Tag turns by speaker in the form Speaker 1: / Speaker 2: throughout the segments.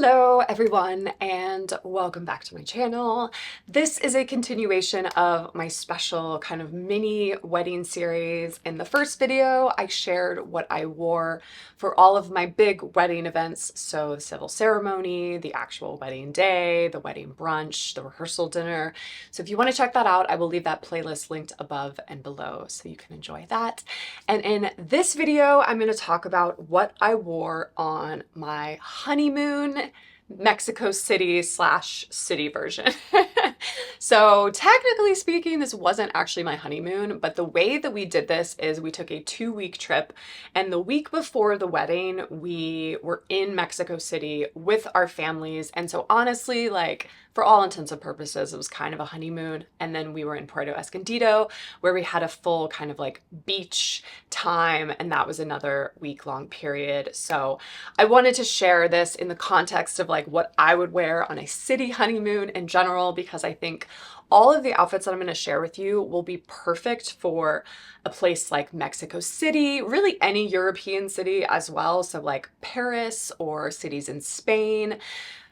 Speaker 1: Hello everyone and welcome back to my channel. This is a continuation of my special kind of mini wedding series. In the first video, I shared what I wore for all of my big wedding events. So the civil ceremony, the actual wedding day, the wedding brunch, the rehearsal dinner. So if you want to check that out, I will leave that playlist linked above and below so you can enjoy that. And in this video, I'm going to talk about what I wore on my honeymoon Mexico City / city version. So technically speaking, this wasn't actually my honeymoon, but the way that we did this is we took a 2-week trip, and the week before the wedding, we were in Mexico City with our families. And so honestly, like for all intents and purposes, it was kind of a honeymoon. And then we were in Puerto Escondido, where we had a full kind of like beach time, and that was another week-long period. So I wanted to share this in the context of like what I would wear on a city honeymoon in general, because I think all of the outfits that I'm going to share with you will be perfect for a place like Mexico City, really any European city as well. So like Paris or cities in Spain,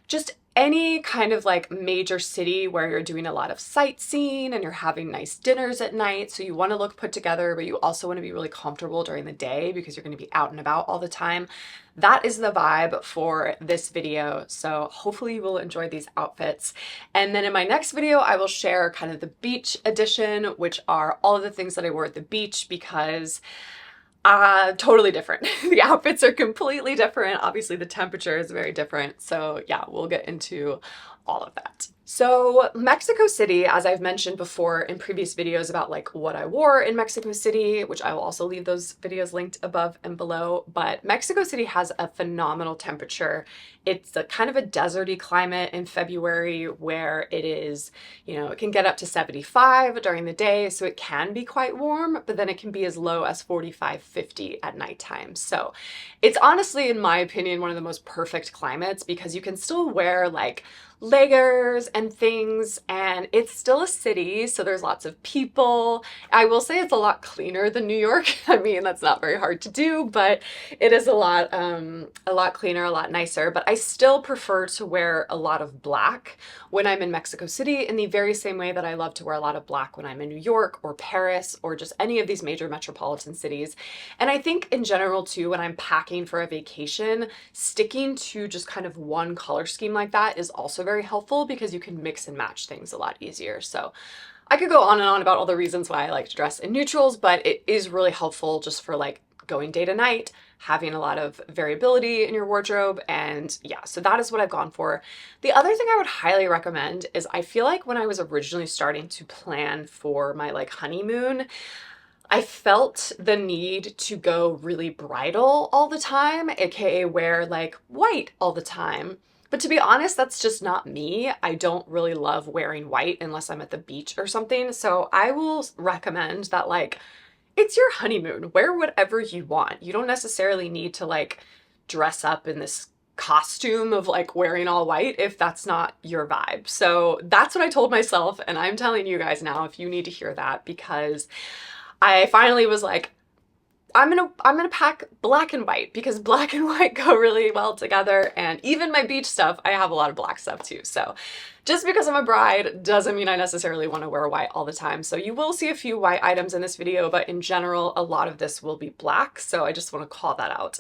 Speaker 1: just any kind of like major city where you're doing a lot of sightseeing and you're having nice dinners at night. So you want to look put together, but you also want to be really comfortable during the day because you're going to be out and about all the time. That is the vibe for this video. So hopefully you will enjoy these outfits. And then in my next video, I will share kind of the beach edition, which are all of the things that I wore at the beach, because totally different. The outfits are completely different. Obviously the temperature is very different. So yeah, we'll get into all of that. So Mexico City, as I've mentioned before in previous videos about like what I wore in Mexico City, which I will also leave those videos linked above and below, but Mexico City has a phenomenal temperature. It's a kind of a deserty climate in February where it is, it can get up to 75 during the day, so it can be quite warm, but then it can be as low as 45, 50 at nighttime. So it's honestly, in my opinion, one of the most perfect climates because you can still wear like layers and things, and it's still a city, so there's lots of people. I will say it's a lot cleaner than New York. I mean, that's not very hard to do, but it is a lot cleaner, a lot nicer. But I still prefer to wear a lot of black when I'm in Mexico City, in the very same way that I love to wear a lot of black when I'm in New York or Paris or just any of these major metropolitan cities. And I think in general too, when I'm packing for a vacation, sticking to just kind of one color scheme like that is also very helpful because you can mix and match things a lot easier. So I could go on and on about all the reasons why I like to dress in neutrals, but it is really helpful just for like going day to night, having a lot of variability in your wardrobe. And yeah, so that is what I've gone for. The other thing I would highly recommend is I feel like when I was originally starting to plan for my like honeymoon, I felt the need to go really bridal all the time, aka wear like white all the time. But to be honest, that's just not me. I don't really love wearing white unless I'm at the beach or something. So I will recommend that like, it's your honeymoon. Wear whatever you want. You don't necessarily need to like dress up in this costume of like wearing all white if that's not your vibe. So that's what I told myself, and I'm telling you guys now if you need to hear that, because I finally was like, I'm gonna pack black and white because black and white go really well together. And even my beach stuff, I have a lot of black stuff too. So just because I'm a bride doesn't mean I necessarily want to wear white all the time. So you will see a few white items in this video, but in general, a lot of this will be black. So I just want to call that out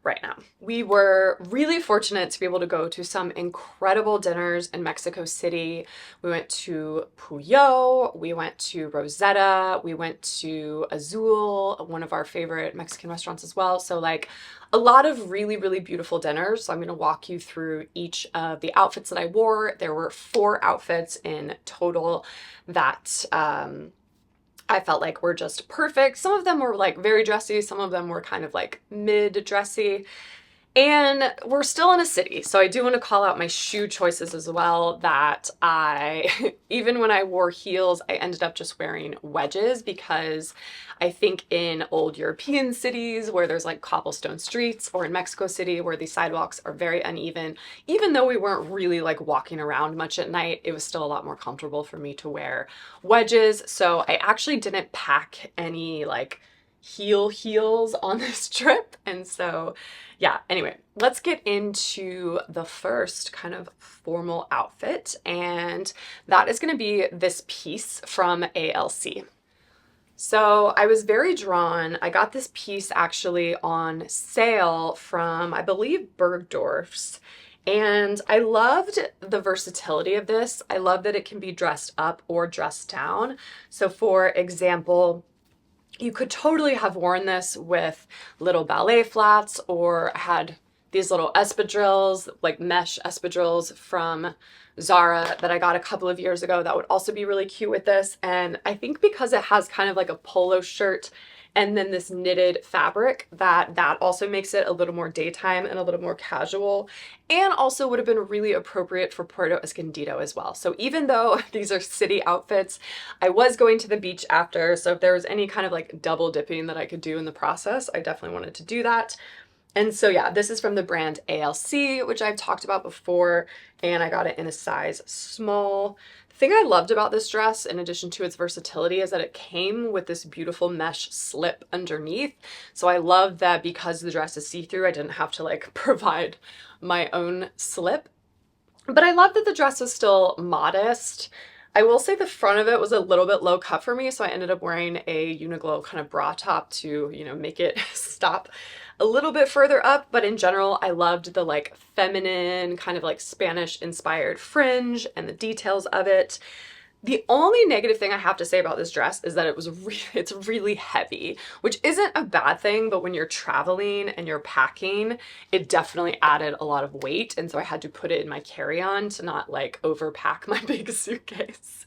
Speaker 1: right now. We were really fortunate to be able to go to some incredible dinners in Mexico City. We went to Puerto, we went to Rosetta, we went to Azul, one of our favorite Mexican restaurants as well. So like a lot of really, really beautiful dinners. So I'm going to walk you through each of the outfits that I wore. There were 4 outfits in total that I felt like were just perfect. Some of them were like very dressy, some of them were kind of like mid-dressy, and we're still in a city. So I do want to call out my shoe choices as well, that even when I wore heels, I ended up just wearing wedges because I think in old European cities where there's like cobblestone streets, or in Mexico City where the sidewalks are very uneven, even though we weren't really like walking around much at night, it was still a lot more comfortable for me to wear wedges. So I actually didn't pack any like heels on this trip. And so, yeah, anyway, let's get into the first kind of formal outfit. And that is going to be this piece from A.L.C. So I was very drawn. I got this piece actually on sale from, I believe, Bergdorf's. And I loved the versatility of this. I love that it can be dressed up or dressed down. So for example, you could totally have worn this with little ballet flats, or had these little espadrilles, like mesh espadrilles from Zara that I got a couple of years ago that would also be really cute with this. And I think because it has kind of like a polo shirt and then this knitted fabric, that also makes it a little more daytime and a little more casual, and also would have been really appropriate for Puerto Escondido as well. So even though these are city outfits, I was going to the beach after, so if there was any kind of like double dipping that I could do in the process, I definitely wanted to do that. And so yeah, this is from the brand A.L.C, which I've talked about before, and I got it in a size small. The thing I loved about this dress, in addition to its versatility, is that it came with this beautiful mesh slip underneath. So I love that because the dress is see-through, I didn't have to like provide my own slip. But I love that the dress was still modest. I will say the front of it was a little bit low cut for me, so I ended up wearing a Uniqlo kind of bra top to, you know, make it stop a little bit further up. But in general, I loved the like feminine kind of like Spanish inspired fringe and the details of it. The only negative thing I have to say about this dress is that it's really heavy, which isn't a bad thing, but when you're traveling and you're packing, it definitely added a lot of weight. And so I had to put it in my carry-on to not like overpack my big suitcase.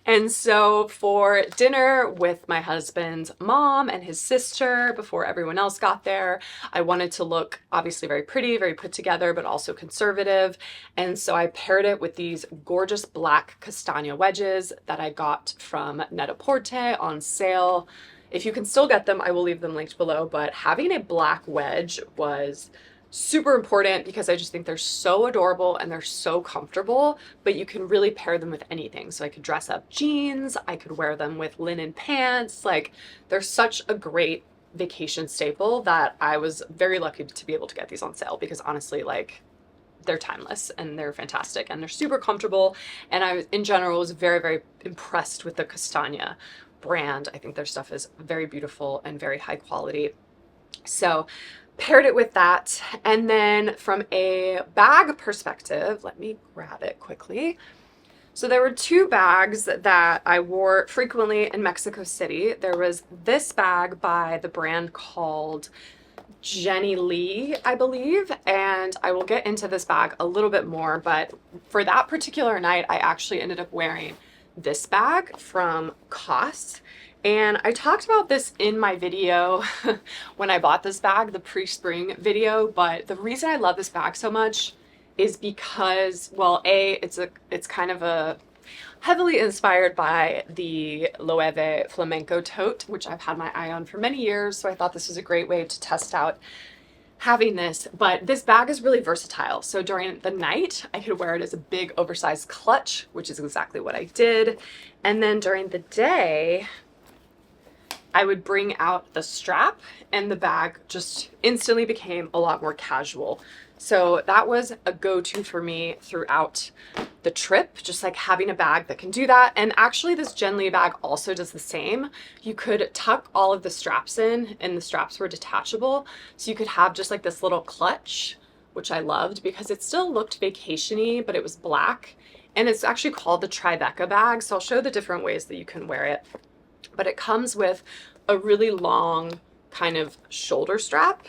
Speaker 1: And so for dinner with my husband's mom and his sister, before everyone else got there, I wanted to look obviously very pretty, very put together, but also conservative. And so I paired it with these gorgeous black castagna wedges that I got from Net-a-Porter on sale. If you can still get them, I will leave them linked below, but having a black wedge was super important because I just think they're so adorable and they're so comfortable, but you can really pair them with anything. So I could dress up jeans, I could wear them with linen pants. Like, they're such a great vacation staple that I was very lucky to be able to get these on sale, because honestly, like, they're timeless and they're fantastic and they're super comfortable. And I, in general, was very, very impressed with the Castagna brand. I think their stuff is very beautiful and very high quality. So paired it with that. And then from a bag perspective, let me grab it quickly. So there were two bags that I wore frequently in Mexico City. There was this bag by the brand called Jenny Lee, I believe, and I will get into this bag a little bit more, but for that particular night, I actually ended up wearing this bag from COS. And I talked about this in my video when I bought this bag, the pre-spring video, but the reason I love this bag so much is because, well, it's kind of a heavily inspired by the Loewe flamenco tote, which I've had my eye on for many years, so I thought this was a great way to test out having this. But this bag is really versatile. So during the night, I could wear it as a big oversized clutch, which is exactly what I did. And then during the day, I would bring out the strap and the bag just instantly became a lot more casual. So that was a go-to for me throughout the trip, just like having a bag that can do that. And actually this Jen Lee bag also does the same. You could tuck all of the straps in, and the straps were detachable. So you could have just like this little clutch, which I loved because it still looked vacation-y, but it was black. And it's actually called the Tribeca bag. So I'll show the different ways that you can wear it. But it comes with a really long kind of shoulder strap.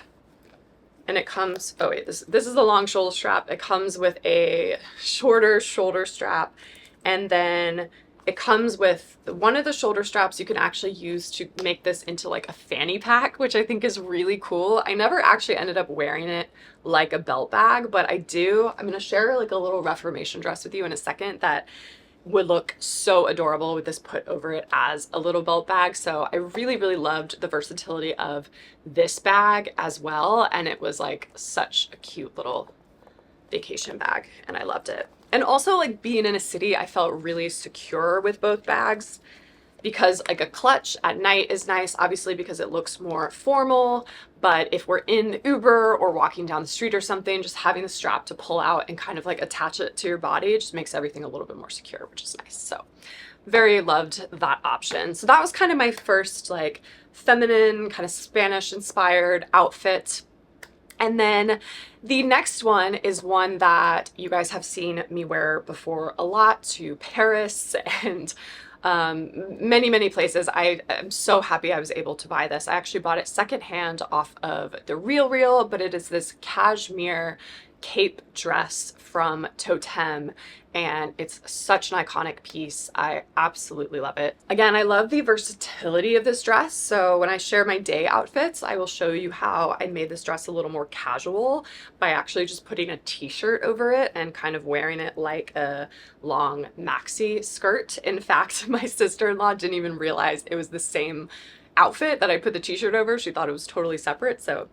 Speaker 1: And it comes, oh wait, this is the long shoulder strap. It comes with a shorter shoulder strap. And then it comes with one of the shoulder straps you can actually use to make this into like a fanny pack, which I think is really cool. I never actually ended up wearing it like a belt bag, but I do. I'm gonna share like a little Reformation dress with you in a second that would look so adorable with this put over it as a little belt bag. So I really, really loved the versatility of this bag as well. And it was like such a cute little vacation bag and I loved it. And also, like, being in a city, I felt really secure with both bags because like a clutch at night is nice, obviously, because it looks more formal. But if we're in Uber or walking down the street or something, just having the strap to pull out and kind of like attach it to your body just makes everything a little bit more secure, which is nice. So very loved that option. So that was kind of my first like feminine, kind of Spanish inspired outfit. And then the next one is one that you guys have seen me wear before a lot, to Paris and many, many places. I am so happy I was able to buy this. I actually bought it secondhand off of the RealReal, but it is this cashmere cape dress from Totem, and it's such an iconic piece. I absolutely love it. Again, I love the versatility of this dress. So when I share my day outfits, I will show you how I made this dress a little more casual by actually just putting a t-shirt over it and kind of wearing it like a long maxi skirt. In fact, my sister-in-law didn't even realize it was the same outfit that I put the t-shirt over. She thought it was totally separate. So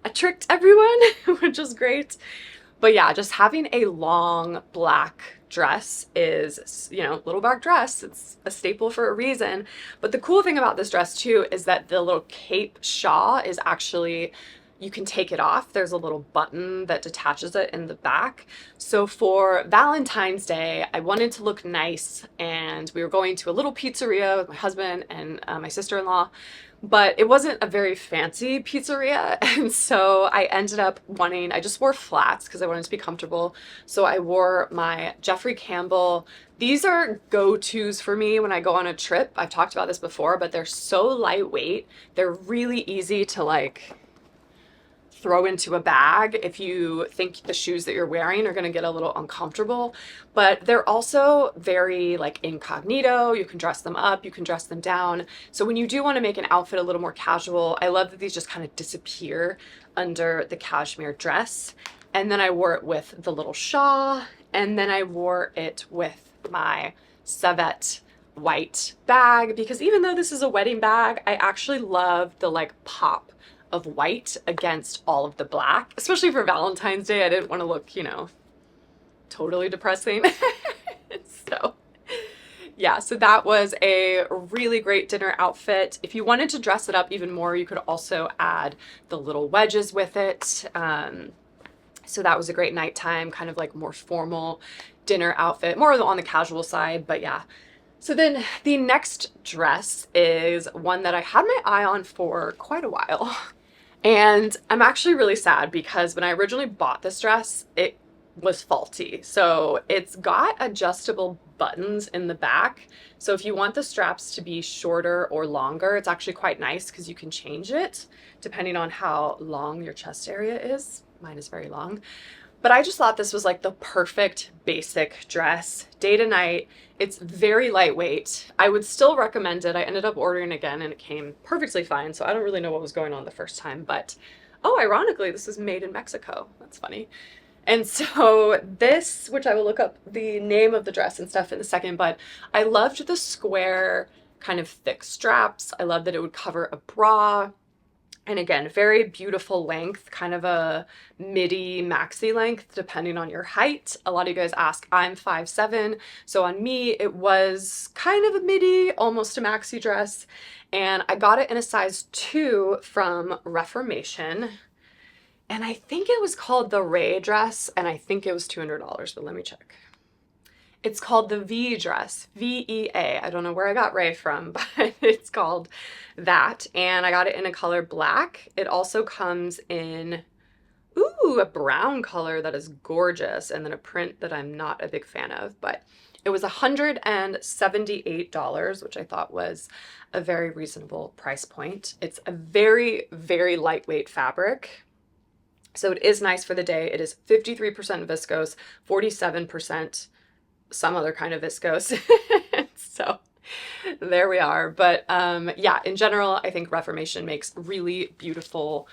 Speaker 1: I tricked everyone, which was great. But yeah, just having a long black dress is, you know, little black dress, it's a staple for a reason. But the cool thing about this dress too is that the little cape shawl is actually, you can take it off. There's a little button that detaches it in the back. So for Valentine's Day, I wanted to look nice, and we were going to a little pizzeria with my husband and my sister-in-law, but it wasn't a very fancy pizzeria. And so I ended up wanting, I just wore flats because I wanted to be comfortable. So I wore my Jeffrey Campbell. These are go-tos for me when I go on a trip. I've talked about this before, but they're so lightweight. They're really easy to like throw into a bag if you think the shoes that you're wearing are going to get a little uncomfortable. But they're also very like incognito. You can dress them up, you can dress them down. So when you do want to make an outfit a little more casual, I love that these just kind of disappear under the cashmere dress. And then I wore it with the little shawl, and then I wore it with my Savette white bag, because even though this is a wedding bag, I actually love the like pop of white against all of the black, especially for Valentine's Day. I didn't want to look, you know, totally depressing. So yeah, so that was a really great dinner outfit. If you wanted to dress it up even more, you could also add the little wedges with it. So that was a great nighttime, kind of like more formal dinner outfit, more on the casual side, but yeah. So then the next dress is one that I had my eye on for quite a while. And I'm actually really sad because when I originally bought this dress, it was faulty. So it's got adjustable buttons in the back. So if you want the straps to be shorter or longer, it's actually quite nice because you can change it depending on how long your chest area is. Mine is very long. But I just thought this was like the perfect basic dress, day to night. It's very lightweight. I would still recommend it. I ended up ordering again and it came perfectly fine. So I don't really know what was going on the first time, but oh, ironically, this is made in Mexico. That's funny. And so this, which I will look up the name of the dress and stuff in a second, but I loved the square kind of thick straps. I loved that it would cover a bra. And again, very beautiful length, kind of a midi maxi length, depending on your height. A lot of you guys ask, I'm 5'7", so on me, it was kind of a midi, almost a maxi dress. And I got it in a size 2 from Reformation. And I think it was called the Ray dress, and I think it was $200, but let me check. It's called the V dress, V-E-A. I don't know where I got Ray from, but it's called that. And I got it in a color black. It also comes in, ooh, a brown color that is gorgeous, and then a print that I'm not a big fan of, but it was $178, which I thought was a very reasonable price point. It's a very, very lightweight fabric. So it is nice for the day. It is 53% viscose, 47% some other kind of viscose. So there we are. But yeah, in general, I think Reformation makes really beautiful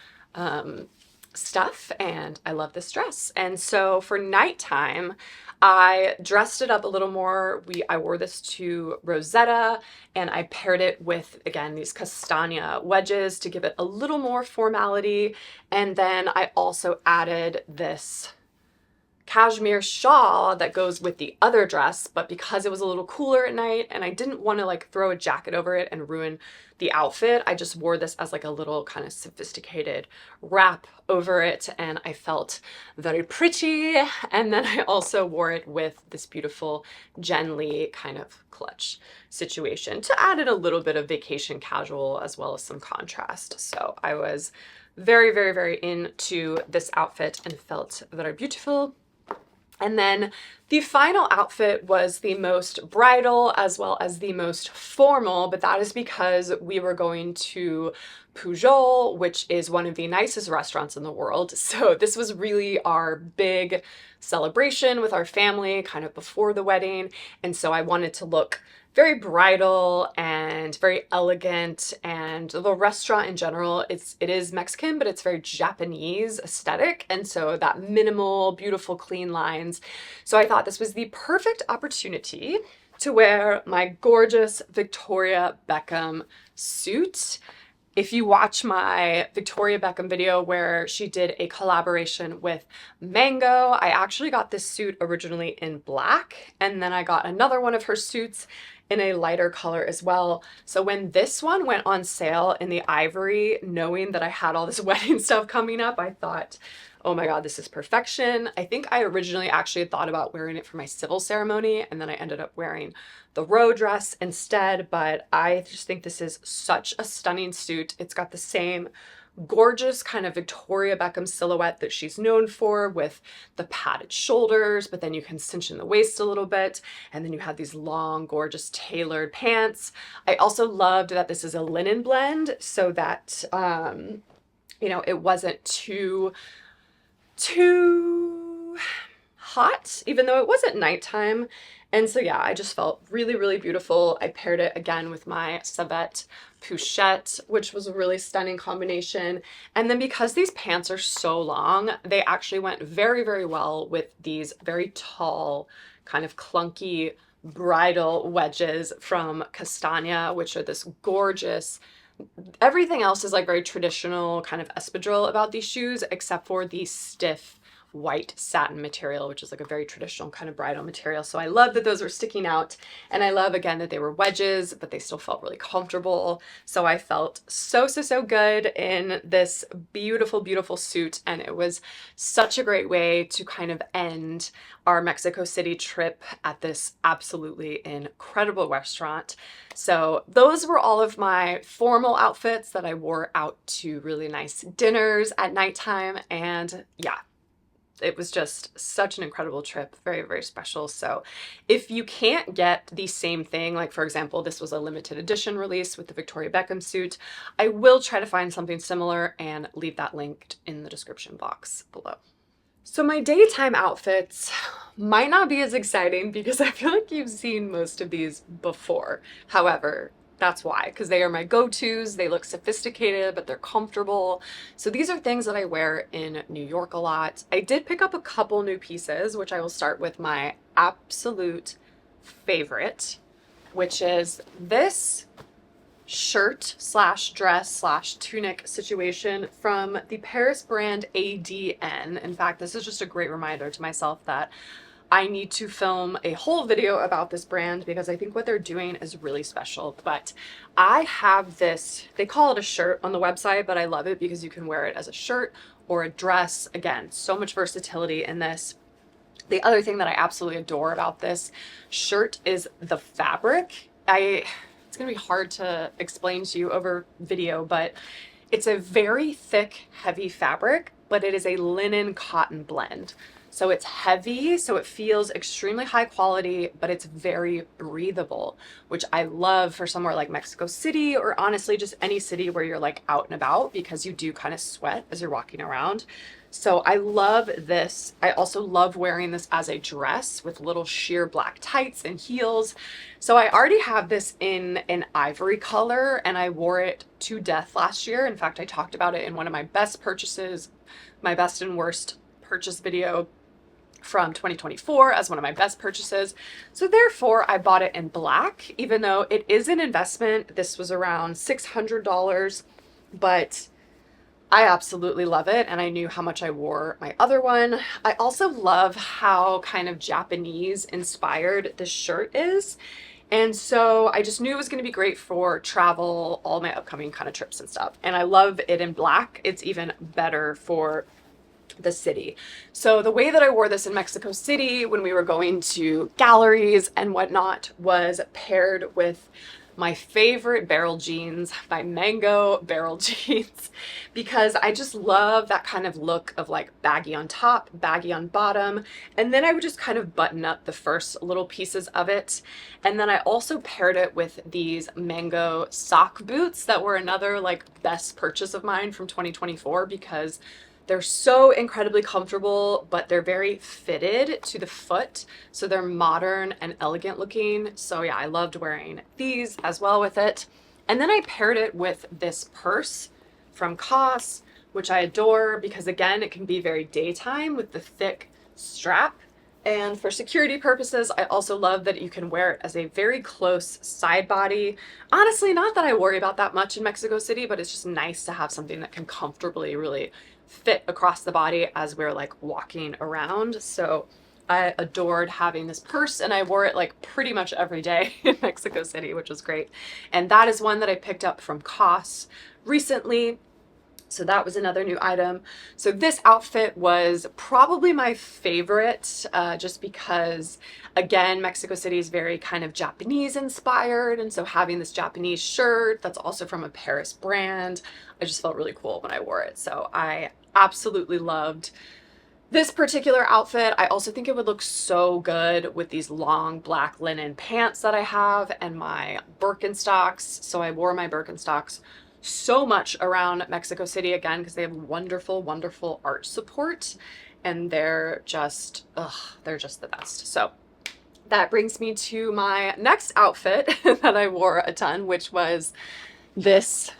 Speaker 1: stuff, and I love this dress. And so for nighttime, I dressed it up a little more. I wore this to Rosetta, and I paired it with, again, these castagna wedges to give it a little more formality. And then I also added this cashmere shawl that goes with the other dress, but because it was a little cooler at night and I didn't want to like throw a jacket over it and ruin the outfit, I just wore this as like a little kind of sophisticated wrap over it, and I felt very pretty. And then I also wore it with this beautiful Jen Lee kind of clutch situation to add in a little bit of vacation casual as well as some contrast. So I was very, very, very into this outfit and felt very beautiful. And then the final outfit was the most bridal as well as the most formal, but that is because we were going to Pujol, which is one of the nicest restaurants in the world. So this was really our big celebration with our family kind of before the wedding. And so I wanted to look very bridal and very elegant, and the restaurant in general, it is Mexican, but it's very Japanese aesthetic, and so that minimal, beautiful, clean lines. So I thought this was the perfect opportunity to wear my gorgeous Victoria Beckham suit. If you watch my Victoria Beckham video where she did a collaboration with Mango, I actually got this suit originally in black, and then I got another one of her suits in a lighter color as well. So when this one went on sale in the ivory, knowing that I had all this wedding stuff coming up, I thought, oh my God, this is perfection. I think I originally actually had thought about wearing it for my civil ceremony, and then I ended up wearing the row dress instead, but I just think this is such a stunning suit. It's got the same gorgeous kind of Victoria Beckham silhouette that she's known for, with the padded shoulders, but then you can cinch in the waist a little bit, and then you have these long, gorgeous tailored pants. I also loved that this is a linen blend, so that you know, it wasn't too hot, even though it wasn't nighttime. And so yeah, I just felt really, really beautiful. I paired it again with my Savette Pouchette, which was a really stunning combination. And then because these pants are so long, they actually went very, very well with these very tall, kind of clunky bridal wedges from Castagna, which are this gorgeous, everything else is like very traditional kind of espadrille about these shoes, except for the stiff white satin material, which is like a very traditional kind of bridal material. So I love that those were sticking out, and I love again that they were wedges, but they still felt really comfortable. So I felt so good in this beautiful, beautiful suit, and it was such a great way to kind of end our Mexico City trip at this absolutely incredible restaurant. So those were all of my formal outfits that I wore out to really nice dinners at nighttime, and yeah, it was just such an incredible trip, very, very special. So if you can't get the same thing, like for example, this was a limited edition release with the Victoria Beckham suit, I will try to find something similar and leave that linked in the description box below. So my daytime outfits might not be as exciting because I feel like you've seen most of these before. However, that's why, because they are my go-tos. They look sophisticated, but they're comfortable. So these are things that I wear in New York a lot. I did pick up a couple new pieces, which I will start with my absolute favorite, which is this shirt slash dress slash tunic situation from the Paris brand A.D.N. In fact, this is just a great reminder to myself that I need to film a whole video about this brand because I think what they're doing is really special. But I have this, they call it a shirt on the website, but I love it because you can wear it as a shirt or a dress. Again, so much versatility in this. The other thing that I absolutely adore about this shirt is the fabric. It's gonna be hard to explain to you over video, but it's a very thick, heavy fabric, but it is a linen cotton blend. So it's heavy, so it feels extremely high quality, but it's very breathable, which I love for somewhere like Mexico City, or honestly just any city where you're like out and about, because you do kind of sweat as you're walking around. So I love this. I also love wearing this as a dress with little sheer black tights and heels. So I already have this in an ivory color, and I wore it to death last year. In fact, I talked about it in one of my best purchases, my best and worst purchase video from 2024 as one of my best purchases. So therefore I bought it in black, even though it is an investment. This was around $600, but I absolutely love it, and I knew how much I wore my other one. I also love how kind of Japanese inspired this shirt is. And so I just knew it was going to be great for travel, all my upcoming kind of trips and stuff. And I love it in black. It's even better for the city. So the way that I wore this in Mexico City when we were going to galleries and whatnot was paired with my favorite barrel jeans, my mango barrel jeans, because I just love that kind of look of like baggy on top, baggy on bottom. And then I would just kind of button up the first little pieces of it. And then I also paired it with these mango sock boots that were another like best purchase of mine from 2024 because they're so incredibly comfortable, but they're very fitted to the foot. So they're modern and elegant looking. So yeah, I loved wearing these as well with it. And then I paired it with this purse from COS, which I adore because again, it can be very daytime with the thick strap. And for security purposes, I also love that you can wear it as a very close side body. Honestly, not that I worry about that much in Mexico City, but it's just nice to have something that can comfortably really fit across the body as we're like walking around. So I adored having this purse and I wore it like pretty much every day in Mexico City, which was great. And that is one that I picked up from COS recently. So that was another new item. So this outfit was probably my favorite, just because, again, Mexico City is very kind of Japanese inspired. And so having this Japanese shirt that's also from a Paris brand, I just felt really cool when I wore it. So I absolutely loved this particular outfit. I also think it would look so good with these long black linen pants that I have and my Birkenstocks. So I wore my Birkenstocks so much around Mexico City again because they have wonderful, wonderful arch support and they're just the best. So that brings me to my next outfit that I wore a ton, which was this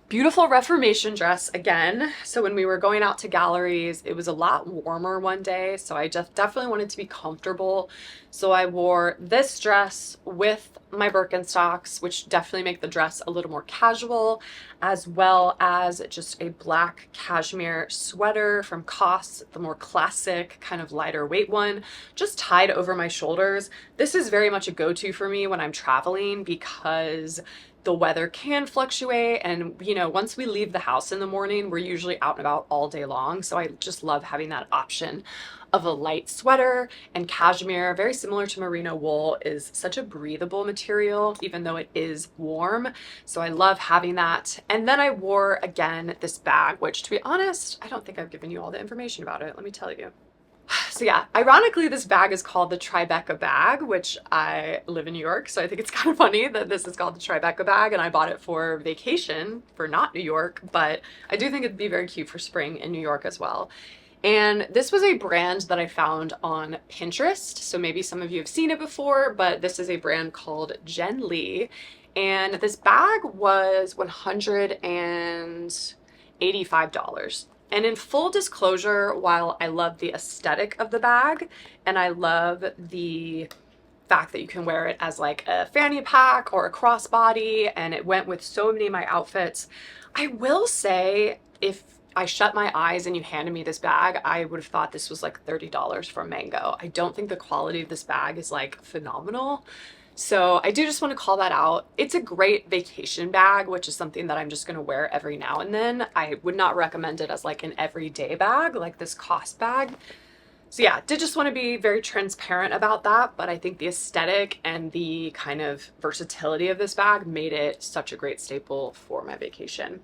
Speaker 1: beautiful Reformation dress again. So when we were going out to galleries, it was a lot warmer one day. So I just definitely wanted to be comfortable. So I wore this dress with my Birkenstocks, which definitely make the dress a little more casual, as well as just a black cashmere sweater from COS, the more classic kind of lighter weight one, just tied over my shoulders. This is very much a go-to for me when I'm traveling because the weather can fluctuate, and you know, once we leave the house in the morning, we're usually out and about all day long. So I just love having that option of a light sweater. And cashmere, very similar to merino wool, is such a breathable material even though it is warm. So I love having that. And then I wore again this bag, which to be honest, I don't think I've given you all the information about it. Let me tell you. So yeah, ironically, this bag is called the Tribeca bag, which I live in New York. So I think it's kind of funny that this is called the Tribeca bag and I bought it for vacation for not New York, but I do think it'd be very cute for spring in New York as well. And this was a brand that I found on Pinterest. So maybe some of you have seen it before, but this is a brand called Jen Lee. And this bag was $185. And in full disclosure, while I love the aesthetic of the bag and I love the fact that you can wear it as like a fanny pack or a crossbody and it went with so many of my outfits, I will say if I shut my eyes and you handed me this bag, I would have thought this was like $30 from Mango. I don't think the quality of this bag is like phenomenal. So I do just want to call that out. It's a great vacation bag, which is something that I'm just going to wear every now and then. I would not recommend it as like an everyday bag, like this COS bag. So yeah, did just want to be very transparent about that, but I think the aesthetic and the kind of versatility of this bag made it such a great staple for my vacation.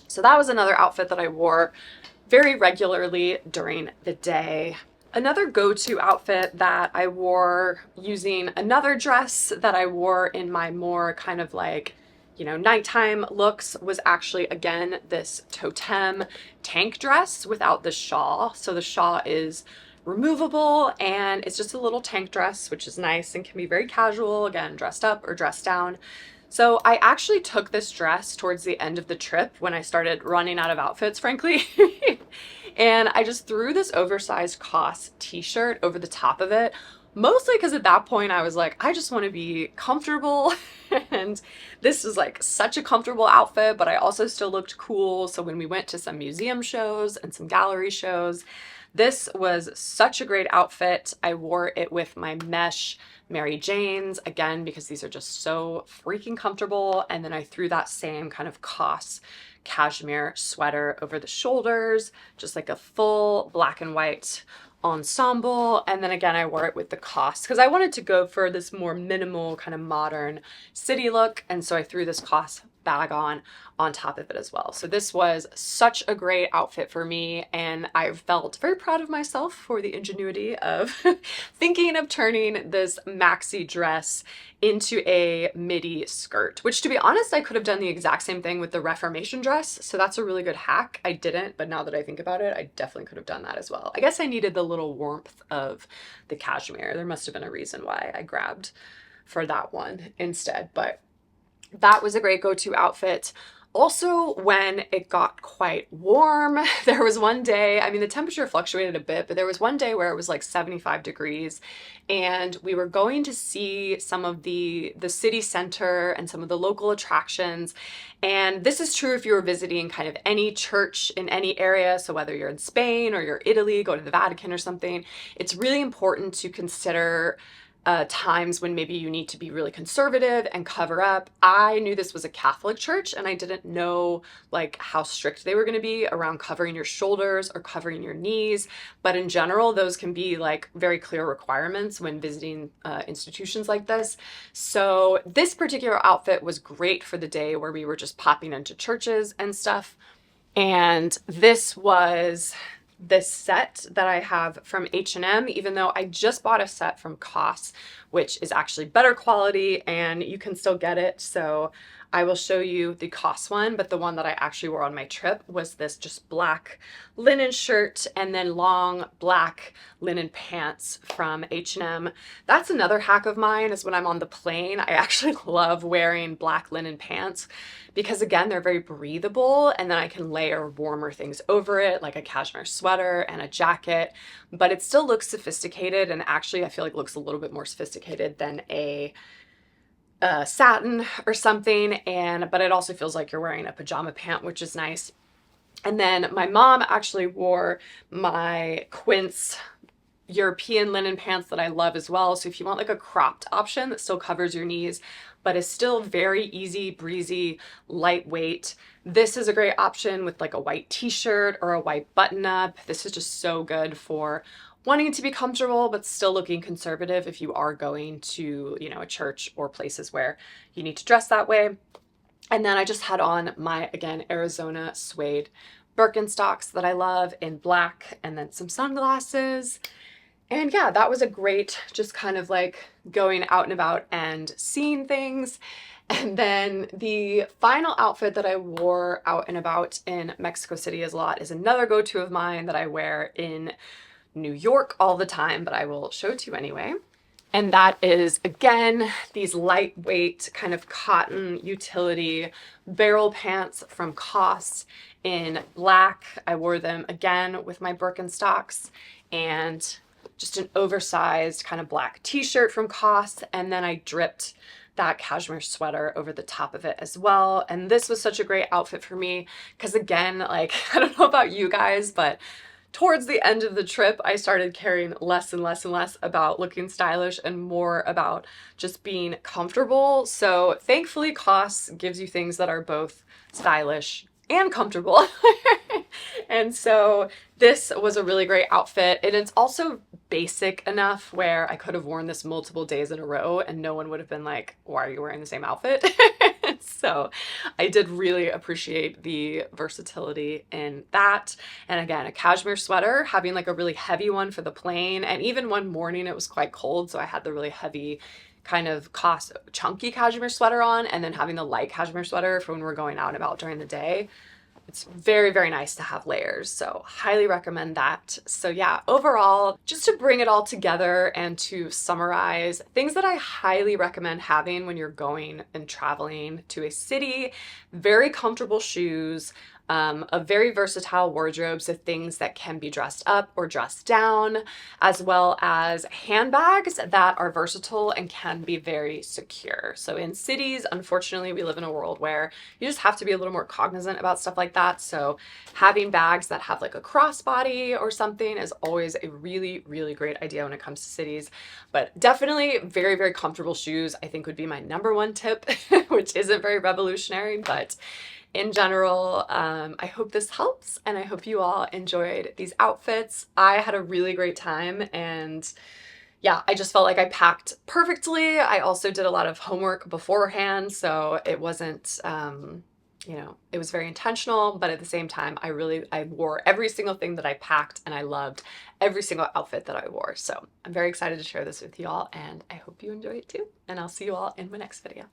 Speaker 1: So that was another outfit that I wore very regularly during the day. Another go-to outfit that I wore using another dress that I wore in my more kind of like, you know, nighttime looks was actually, again, this totem tank dress without the shawl. So the shawl is removable and it's just a little tank dress, which is nice and can be very casual, again, dressed up or dressed down. So I actually took this dress towards the end of the trip when I started running out of outfits, frankly. And I just threw this oversized COS t-shirt over the top of it. mostly because at that point I was like, I just want to be comfortable. And this was like such a comfortable outfit, but I also still looked cool. So when we went to some museum shows and some gallery shows, this was such a great outfit. I wore it with my mesh Mary Janes, again, because these are just so freaking comfortable. And then I threw that same kind of COS cashmere sweater over the shoulders, just like a full black and white ensemble. And then again, I wore it with the COS because I wanted to go for this more minimal kind of modern city look. And so I threw this COS bag on top of it as well. So this was such a great outfit for me, and I felt very proud of myself for the ingenuity of thinking of turning this maxi dress into a midi skirt, which, to be honest, I could have done the exact same thing with the Reformation dress. So that's a really good hack. I didn't, but now that I think about it, I definitely could have done that as well. I guess I needed the little warmth of the cashmere. There must have been a reason why I grabbed for that one instead, but that was a great go-to outfit. Also, when it got quite warm, there was one day, I mean, the temperature fluctuated a bit, but there was one day where it was like 75 degrees, and we were going to see some of the city center and some of the local attractions. And this is true if you were visiting kind of any church in any area. So whether you're in Spain or you're Italy, go to the Vatican or something, it's really important to consider times when maybe you need to be really conservative and cover up. I knew this was a Catholic church, and I didn't know like how strict they were going to be around covering your shoulders or covering your knees. But in general, those can be like very clear requirements when visiting institutions like this. So this particular outfit was great for the day where we were just popping into churches and stuff. And this was this set that I have from H&M, even though I just bought a set from COS, which is actually better quality and you can still get it. So I will show you the COS one, but the one that I actually wore on my trip was this just black linen shirt and then long black linen pants from H&M. That's another hack of mine, is when I'm on the plane, I actually love wearing black linen pants because again, they're very breathable, and then I can layer warmer things over it, like a cashmere sweater and a jacket, but it still looks sophisticated, and actually I feel like it looks a little bit more sophisticated than a satin or something, but it also feels like you're wearing a pajama pant, which is nice. And then my mom actually wore my Quince European linen pants that I love as well. So if you want like a cropped option that still covers your knees, but is still very easy, breezy, lightweight, this is a great option with like a white t-shirt or a white button up. This is just so good for wanting to be comfortable, but still looking conservative if you are going to, you know, a church or places where you need to dress that way. And then I just had on my, again, Arizona suede Birkenstocks that I love in black, and then some sunglasses. And yeah, that was a great, just kind of like going out and about and seeing things. And then the final outfit that I wore out and about in Mexico City a lot is another go-to of mine that I wear in New York all the time, but I will show it to you anyway. And that is, again, these lightweight kind of cotton utility barrel pants from COS in black. I wore them again with my Birkenstocks and just an oversized kind of black t-shirt from COS. And then I dripped that cashmere sweater over the top of it as well. And this was such a great outfit for me because, again, like, I don't know about you guys, but towards the end of the trip, I started caring less and less and less about looking stylish and more about just being comfortable. So thankfully, COS gives you things that are both stylish and comfortable. And so this was a really great outfit. And it's also basic enough where I could have worn this multiple days in a row and no one would have been like, why are you wearing the same outfit? So I did really appreciate the versatility in that. And again, a cashmere sweater, having like a really heavy one for the plane. And even one morning it was quite cold, so I had the really heavy kind of COS chunky cashmere sweater on, and then having the light cashmere sweater for when we're going out and about during the day. It's very, very nice to have layers, so highly recommend that. So yeah, overall, just to bring it all together and to summarize, things that I highly recommend having when you're going and traveling to a city: very comfortable shoes, A very versatile wardrobe, so things that can be dressed up or dressed down, as well as handbags that are versatile and can be very secure. So in cities, unfortunately, we live in a world where you just have to be a little more cognizant about stuff like that. So having bags that have like a crossbody or something is always a really, really great idea when it comes to cities. But definitely very, very comfortable shoes, I think, would be my number one tip, which isn't very revolutionary, but in general, I hope this helps, and I hope you all enjoyed these outfits. I had a really great time, and yeah, I just felt like I packed perfectly. I also did a lot of homework beforehand, so it wasn't, it was very intentional, but at the same time, I wore every single thing that I packed, and I loved every single outfit that I wore. So I'm very excited to share this with you all, and I hope you enjoy it too. And I'll see you all in my next video.